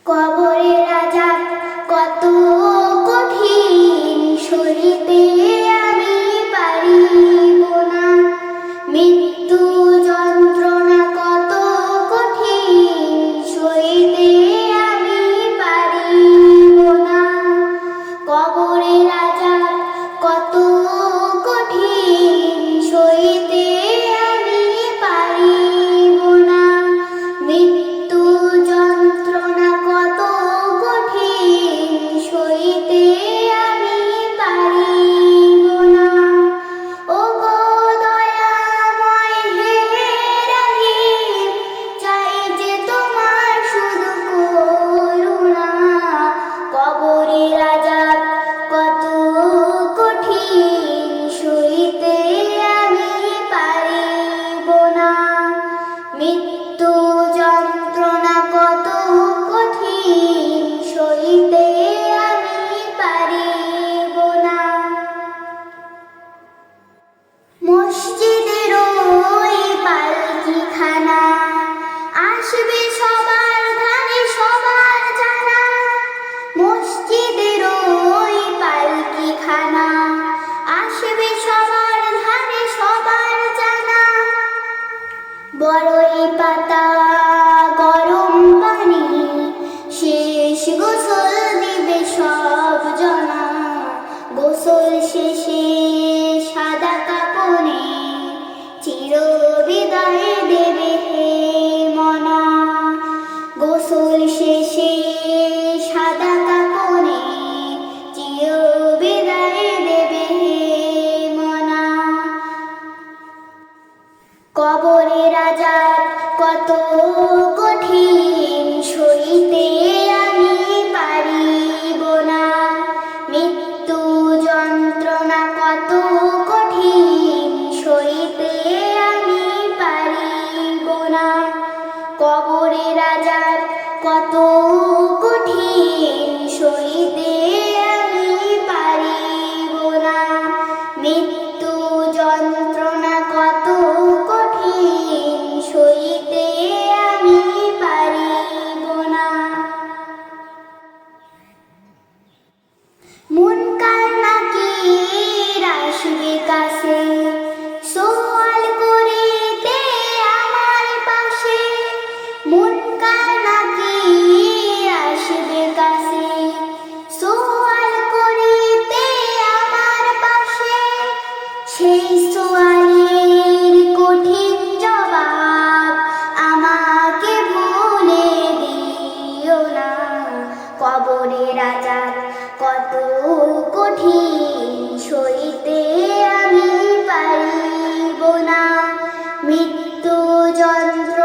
কবরের আযাব কত কঠিন, সইতে আমি পারিব না। মৃত্যু যন্ত্রণা কত কঠিন, সইতে আমি পারিব না। কবরের আযাব কত কঠিন, সইতে আমি পারিব না। মৃত্যু যন্ত্রণা কত কঠিন, সইতে আমি পারিব না। ওগো দয়াময় হে রহিম, চাই যে তোমার শুধু করুণা। কবরের আযাব কত কঠিন, সইতে আমি পারিব না। মৃত্যু যন্ত্রণা কত কঠিন, সইতে আমি পারিব না। মসজিদের ওই পালকিখানা, আসবে সবার ধারে সবার জানা। মসজিদের ওই পালকিখানা, আসবে সবার ধারে সবার জানা। বড়ই পাতা গরম পানি, শেষ গোসল দিবে সব জনা। গোসল শেষে সাদা কাপড়ে চির বিদায় দেবে হে মনা। গোসল শেষে সাদা কাপড়ে চির বিদায় দেবে হে মনা। কবরের আযাব কত কঠিন, সইতে আমি পারিব না। মৃত্যু যন্ত্রণা কত কঠিন, সইতে আমি পারিব না। কবরের আযাব কত কঠিন, সইতে আমি পারিব না। মৃত্যু যন্ত্রণা কত কঠিন, সইতে আমি পারিব না। মুনকার নাকির আসবে কাছে, সওয়াল করিতে আমার পাশে। মুনকার নাকির আসবে কাছে, সওয়াল করিতে আমার পাশে। সেই সওয়ালের কঠিন জবাব আমাকে ভুলে দিও না। কবরের আযাব কত কঠিন, সইতে আমি পারিব না। মৃত্যু যন্ত্রণা